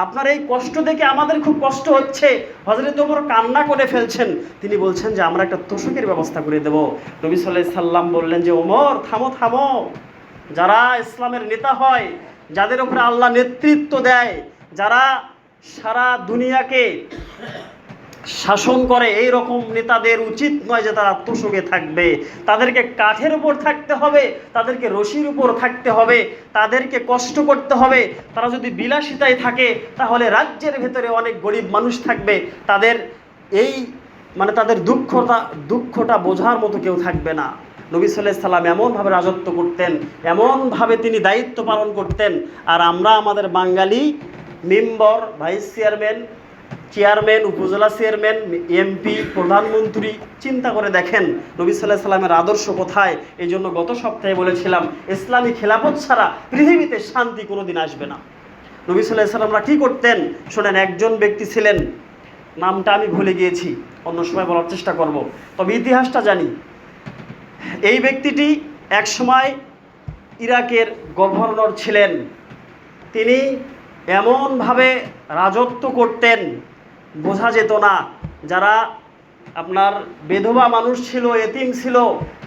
আপনার এই কষ্ট দেখে আমাদের খুব কষ্ট হচ্ছে। হযরত ওমর কান্না করে ফেলছেন, তিনি বলছেন যে আমরা একটা তোষকের ব্যবস্থা করে দেব। নবী সাল্লাল্লাহু আলাইহি সাল্লাম বললেন যে ওমর থামো থামো, যারা ইসলামের নেতা হয়, যাদের উপরে আল্লাহ নেতৃত্ব দেয়, যারা সারা দুনিয়াকে শাসন করে, এই রকম নেতাদের উচিত নয় যে তারা তোষকে থাকবে। তাদেরকে কাঠের উপর থাকতে হবে, তাদেরকে রশির উপর থাকতে হবে, তাদেরকে কষ্ট করতে হবে। তারা যদি বিলাসিতায় থাকে তাহলে রাজ্যের ভেতরে অনেক গরিব মানুষ থাকবে, তাদের এই তাদের দুঃখটা বোঝার মতো কেউ থাকবে না। নবী সাল্লাল্লাহু আলাইহি সাল্লাম এমনভাবে রাজত্ব করতেন, এমনভাবে তিনি দায়িত্ব পালন করতেন। আর আমরা আমাদের বাঙালি মেম্বার, ভাইস চেয়ারম্যান, উপজেলা চেয়ারম্যান, এমপি, প্রধানমন্ত্রী, চিন্তা করে দেখেন নবী সাল্লাল্লাহু আলাইহি সাল্লামের আদর্শ কোথায়। এই জন্য গত সপ্তাহে বলেছিলাম, ইসলামী খেলাফত ছাড়া পৃথিবীতে শান্তি কোনোদিন আসবে না। নবী সাল্লাল্লাহু আলাইহি সাল্লামরা কী করতেন শোনেন। একজন ব্যক্তি ছিলেন, নামটা আমি ভুলে গিয়েছি, অন্য সময় বলার চেষ্টা করব, তবে ইতিহাসটা জানি। এই ব্যক্তিটি একসময় ইরাকের গভর্নর ছিলেন। তিনি এমনভাবে রাজত্ব করতেন, বোঝা যেত না। যারা আপনার বিধবা মানুষ ছিল, এতিম ছিল,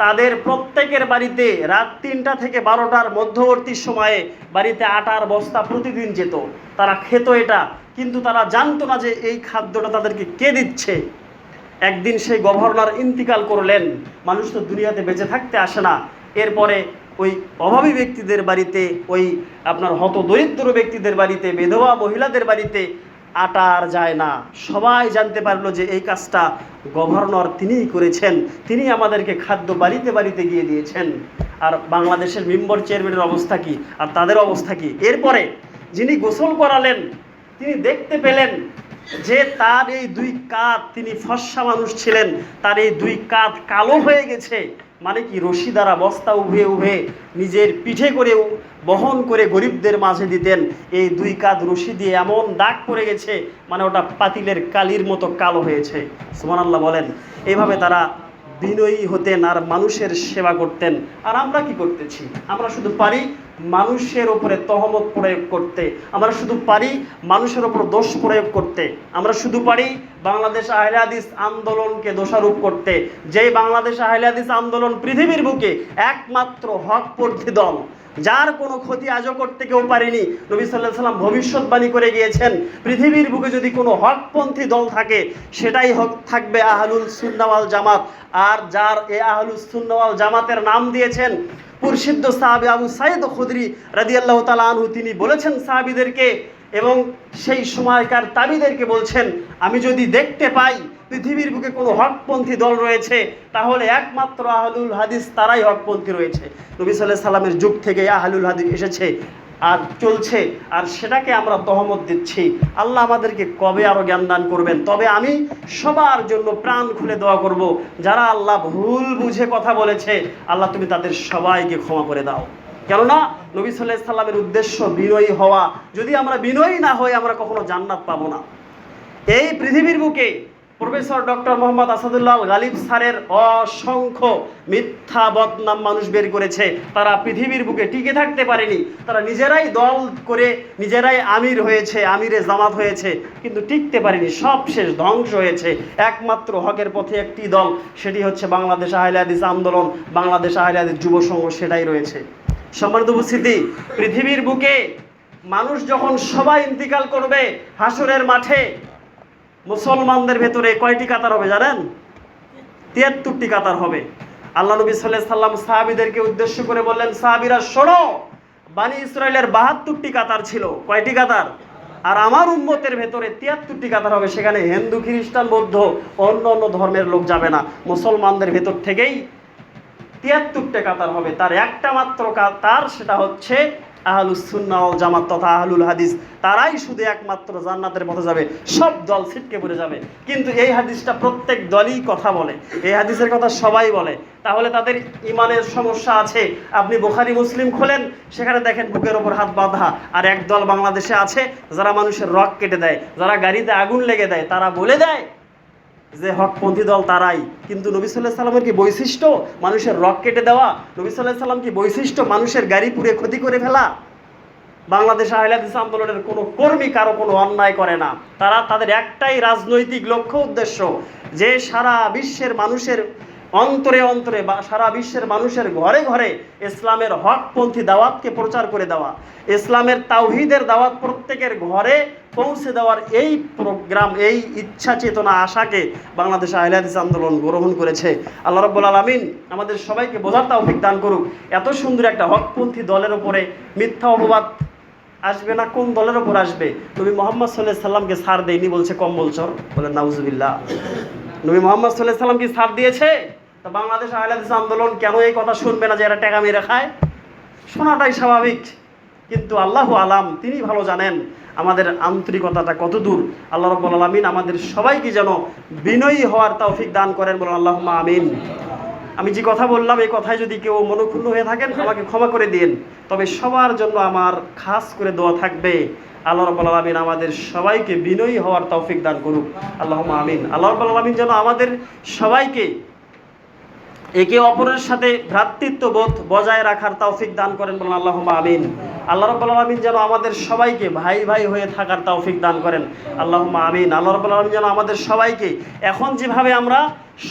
তাদের প্রত্যেকের বাড়িতে রাত 3টা থেকে 12টার মধ্যবর্তী সময়ে বাড়িতে আটার বস্তা প্রতিদিন যেত। তারা খেত এটা, কিন্তু তারা জানতো না যে এই খাদ্যটা তাদেরকে কে দিচ্ছে। একদিন সেই গভর্নর ইন্তিকাল করলেন। মানুষ তো দুনিয়াতে বেঁচে থাকতে আসে না। এরপরে ওই অভাবী ব্যক্তিদের বাড়িতে, ওই আপনার হতদরিদ্র ব্যক্তিদের বাড়িতে, বিধবা মহিলাদের বাড়িতে আটা আর যায় না। সবাই জানতে পারলো যে এই কাজটা গভর্নর তিনিই করেছেন, তিনি আমাদেরকে খাদ্য বাড়িতে বাড়িতে গিয়ে দিয়েছেন। আর বাংলাদেশের মেম্বার চেয়ারম্যানের অবস্থা কি, আর তাদের অবস্থা কি। এরপরে যিনি গোসল করালেন, তিনি দেখতে পেলেন যে তার এই 2 কাঁধ, তিনি ফর্সা মানুষ ছিলেন, তার এই 2 কাঁধ কালো হয়ে গেছে। মানে কি, রশি দ্বারা বস্তা উভে উভে নিজের পিঠে করে বহন করে গরিবদের মাঝে দিতেন। এই 2 কাঁধ রশি দিয়ে এমন দাগ পড়ে গেছে, মানে ওটা পাতিলের কালির মতো কালো হয়েছে। সুবহানাল্লাহ বলেন। এইভাবে তারা বিনয়ী হতেন আর মানুষের সেবা করতেন। আর আমরা কি করতেছি? আমরা শুধু পারি মানুষের ওপরে তহমত প্রয়োগ করতে, আমরা শুধু পারি মানুষের ওপর দোষ প্রয়োগ করতে, আমরা শুধু পারি বাংলাদেশ আহলে হাদিস আন্দোলনকে দোষারোপ করতে। যেই বাংলাদেশ আহলে হাদিস আন্দোলন পৃথিবীর বুকে একমাত্র হকপন্থী দল, যার কোনো ক্ষতি আজও করতে কেউ পারেনি। নবী সাল্লাল্লাহু আলাইহি সাল্লাম ভবিষ্যৎবাণী করে গিয়েছেন, পৃথিবীর বুকে যদি কোনো হকপন্থী দল থাকে, সেটাই থাকবে আহলুল সুন্নাহ ওয়াল জামাত। আর যার এই আহলুস সুন্নাহ ওয়াল জামাতের নাম দিয়েছেন প্রসিদ্ধ সাহাবী আবু সাঈদ খুদরি রাদিয়াল্লাহু তাআলা আনহু, তিনি বলেছেন সাহাবীদেরকে এবং সেই সময়কার তাবিদেরকে বলছেন, আমি যদি দেখতে পাই পৃথিবীর বুকে কোনো হকপন্থী দল রয়েছে, তাহলে একমাত্র আহলুল হাদিস তারাই হকপন্থী রয়েছে। নবী সাল্লাল্লাহু আলাইহি সাল্লামের যুগ থেকে আহলুল হাদিস এসেছে আর চলছে, আর সেটাকে আমরা তহমত দিচ্ছি। আল্লাহ আমাদেরকে কবে আরও জ্ঞান দান করবেন। তবে আমি সবার জন্য প্রাণ খুলে দোয়া করব, যারা আল্লাহ ভুল বুঝে কথা বলেছে, আল্লাহ তুমি তাদের সবাইকে ক্ষমা করে দাও। কেননা নবী সাল্লাল্লাহু আলাইহি সাল্লামের উদ্দেশ্য বিনয়ী হওয়া। যদি আমরা বিনয়ী না হই, আমরা কখনো জান্নাত পাবো না। এই পৃথিবীর বুকে প্রফেসর ডক্টর মোহাম্মদ আসাদুল্লাহ গালিব স্যারের অসংখ্য মিথ্যা বদনাম মানুষ বের করেছে। তারা পৃথিবীর বুকে টিকে থাকতে পারেনি, তারা নিজেরাই দল করে নিজেরাই আমির হয়েছে, আমিরে জামাত হয়েছে, কিন্তু টিকতে পারেনি, সব শেষ, ধ্বংস হয়েছে। একমাত্র হকের পথে একটি দল, সেটি হচ্ছে বাংলাদেশ আহলে হাদিস আন্দোলন, বাংলাদেশ আহলে হাদিস যুব সংঘ, সেটাই রয়েছে। সম্মানিত উপস্থিতি, পৃথিবীর বুকে মানুষ যখন সবাই ইন্তিকাল করবে, হাসরের মাঠে মুসলমানদের ভেতরে কয়টি কাতার হবে জানেন? 73টি কাতার হবে। আল্লাহ নবী সাল্লাল্লাহু আলাইহি সাল্লাম সাহাবীদেরকে উদ্দেশ্য করে বললেন, সাহাবীরা শোনো, বানি ইসরাইলের 72টি কাতার ছিল। কয়টি কাতার? আর আমার উম্মতের ভেতরে 73টি কাতার হবে। সেখানে হিন্দু, খ্রিস্টান, বৌদ্ধ, অন্য অন্য ধর্মের লোক যাবে না। মুসলমানদের ভেতর থেকেই 73টা কাতার হবে। তার একটা মাত্র কাতার, সেটা হচ্ছে আহলুস সুন্নাহ ওয়াল জামাত তথা আহলুল হাদিস, তারাই শুধু একমাত্র জান্নাতের পথে যাবে, সব দল ছিটকে পড়ে যাবে। কিন্তু এই হাদিসটা প্রত্যেক দলই কথা বলে, এই হাদিসের কথা সবাই বলে। তাহলে তাদের ইমানের সমস্যা আছে। আপনি বুখারী মুসলিম খোলেন, সেখানে দেখেন বুকের ওপর হাত বাঁধা। আর এক দল বাংলাদেশে আছে যারা মানুষের রক কেটে দেয়, যারা গাড়িতে আগুন লেগে দেয়, তারা বলে দেয় যে হকপন্থী দল তারাই। কিন্তু নবী সাল্লাল্লাহু আলাইহি সাল্লামের কি বৈশিষ্ট্য মানুষের রক কেটে দেওয়া? নবী সাল্লাল্লাহু আলাইহি সাল্লাম কি বৈশিষ্ট্য মানুষের গাড়ি পুড়ে ক্ষতি করে ফেলা? বাংলাদেশ আহলে হাদিস আন্দোলনের কোনো কর্মী কারো কোনো অন্যায় করে না। তারা তাদের একটাই রাজনৈতিক লক্ষ্য উদ্দেশ্য, যে সারা বিশ্বের মানুষের অন্তরে অন্তরে বা সারা বিশ্বের মানুষের ঘরে ঘরে ইসলামের হকপন্থী দাওয়াতকে প্রচার করে দেওয়া, ইসলামের তাওহীদের দাওয়াত প্রত্যেকের ঘরে পৌঁছে দেওয়ার এই প্রোগ্রাম, এই ইচ্ছা চেতনা আশাকে বাংলাদেশ আহলে হাদিস আন্দোলন গ্রহণ করেছে। আল্লাহ রাব্বুল আলামিন আমাদের সবাইকে বোঝার তৌফিক দান করুক। এত সুন্দর একটা হকপন্থী দলের উপরে মিথ্যা অপবাদ আসবে না, কোন দলের ওপর আসবে? নবী মুহাম্মদ সাল্লাল্লাহু আলাইহি সাল্লামকে ছাড় দেয়নি বলছে কম্বল চোর, বলেন নাউজুবিল্লাহ। নবী মুহাম্মদ সাল্লাল্লাহু আলাইহি সাল্লাম কি ছাড় দিয়েছে? তা বাংলাদেশ আহলে হাদিস আন্দোলন কেন এই কথা শুনবে না যে এরা টাকা মেরে খায়? শোনাটাই স্বাভাবিক। কিন্তু আল্লাহু আলাম, তিনি ভালো জানেন আমাদের আন্তরিকতাটা কত দূর। আল্লাহ রাব্বুল আলামিন আমাদের সবাইকে যেন বিনয়ী হওয়ার তৌফিক দান করেন, বলেন আল্লাহুম্মা আমিন। আমি যে কথা বললাম এই কথায় যদি কেউ মনোক্ষুণ্ণ হয়ে থাকেন আমাকে ক্ষমা করে দিন। তবে সবার জন্য আমার খাস করে দোয়া থাকবে, আল্লাহ রাব্বুল আলামিন আমাদের সবাইকে বিনয়ী হওয়ার তৌফিক দান করুক, আল্লাহুম্মা আমিন। আল্লাহ রাব্বুল আলামিন যেন আমাদের সবাইকে একে অপরের সাথে ভ্রাতৃত্ববোধ বজায় রাখার তৌফিক দান করেন, বলেন আল্লাহুম্মা আমিন। আল্লাহ রাব্বুল আলামিন যেন আমাদের সবাইকে ভাই ভাই হয়ে থাকার তৌফিক দান করেন, আল্লাহুম্মা আমিন। আল্লাহ রাব্বুল আলামিন যেন আমাদের সবাইকে এখন যেভাবে আমরা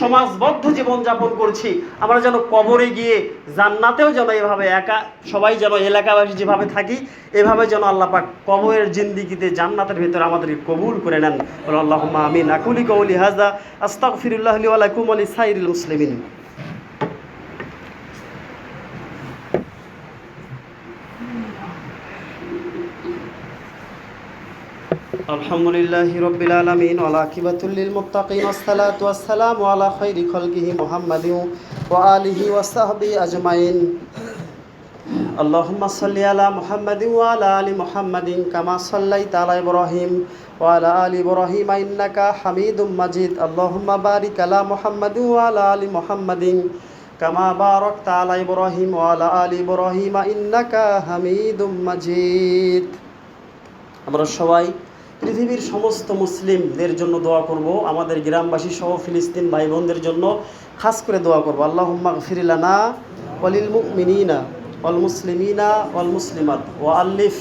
সমাজবদ্ধ জীবনযাপন করছি, আমরা যেন কবরে গিয়ে জান্নাতেও যেন এভাবে একা সবাই যেন এলাকাবাসী যেভাবে থাকি, এভাবে যেন আল্লাহ পাক কবরের জিন্দেগিতে জান্নাতের ভিতরে আমাদেরকে কবুল করে নেন, বলেন আল্লাহুম্মা আমিন। আকুলি কওলি হাযা আস্তাগফিরুল্লাহ লি ওয়া লাকুম ওয়া লিসাইরিল মুসলিমিন। আলহামদুলিল্লাহি রাব্বিল আলামিন ওয়াল আকিবাতুল লিল মুত্তাকিন ওয়াসসালাতু ওয়াসসালামু আলা খাইরি খালকিহি মুহাম্মাদিন ওয়া আলিহি ওয়া সাহবিহি আজমাইন। আল্লাহুম্মা সাল্লি আলা মুহাম্মাদিন ওয়া আলা আলি মুহাম্মাদিন কামা সাল্লাইতা আলা ইব্রাহিম ওয়া আলা আলি ইব্রাহিম ইন্নাকা হামিদুম মাজিদ। আল্লাহুম্মা বারিক আলা মুহাম্মাদিন ওয়া আলা আলি মুহাম্মাদিন কামা বারাকতা আলা ইব্রাহিম ওয়া আলা আলি ইব্রাহিম ইন্নাকা হামিদুম মাজিদ। আমরা সবাই পৃথিবীর সমস্ত মুসলিমদের জন্য দোয়া করব, আমাদের গ্রামবাসী সহ ফিলিস্তিন ভাই বোনদের জন্য খাস করে দোয়া করব। আল্লাহুম্মা গফির লানা ওয়ালিল মুমিনিনা ওয়াল মুসলিমিনা ওয়াল মুসলিমাত ওয়া আলিফ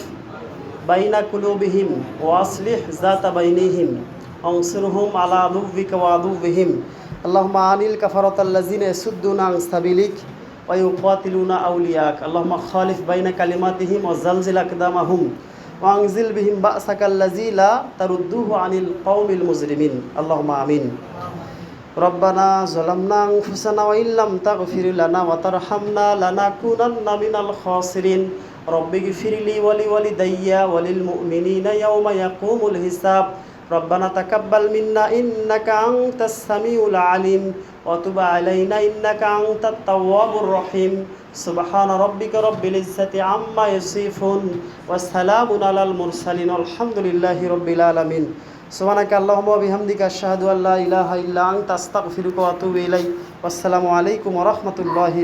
বাইনা কুলুবিহিম ওয়া আসলিহ যাতা বাইনিহিম আনসুরহুম আলা আদুবিকা ওয়া আদুবিহিম। আল্লাহুম্মা আনিল কাফারাতাল্লাযিনা ইয়াসুদ্দুনা আন সাবিলিক ওয়া ইউকাতিলুনা আউলিয়াক। আল্লাহুম্মা খালিফ বাইনা কালিমাতিহিম ওয়া জালজিল আকদামাহুম ওয়াংজিল বিহিম বাসাকাল্লাযী লা তারুদ্দুহু আনিল কওমিল মুজরিমিন। আল্লাহুম্মা আমিন। রব্বানা যালামনা আনফুসানা ওয়া ইল্লাম তাগফির লানা ওয়া তারহামনা লানাকুনান্না মিনাল খাসিরিন। রব্বিগফিরলি ওয়া লিওয়ালিদাইয়া ওয়া লিল মুমিনিনা ইয়াওমা ইয়াকুমুল হিসাব। রব্বানা তাকাব্বাল মিন্না ইন্নাকা আনতাস সামিউল আলিম ওয়া তুব আলাইনা ইন্নাকা আনতাত তাওয়াবুর রহিম। সুবহান রাব্বিকা রাব্বিল ইজ্জাতি আম্মা ইয়াসিফুন ওয়া সালামুন আলাল মুরসালিন আলহামদুলিল্লাহি রাব্বিল আলামিন। সুবহানাকা আল্লাহুম্মা ওয়া বিহামদিকা আশহাদু আল্লা ইলাহা ইল্লা আনতা আস্তাগফিরুকা ওয়া আতুবু ইলাইক। ওয়াসসালামু আলাইকুম ওয়া রাহমাতুল্লাহি।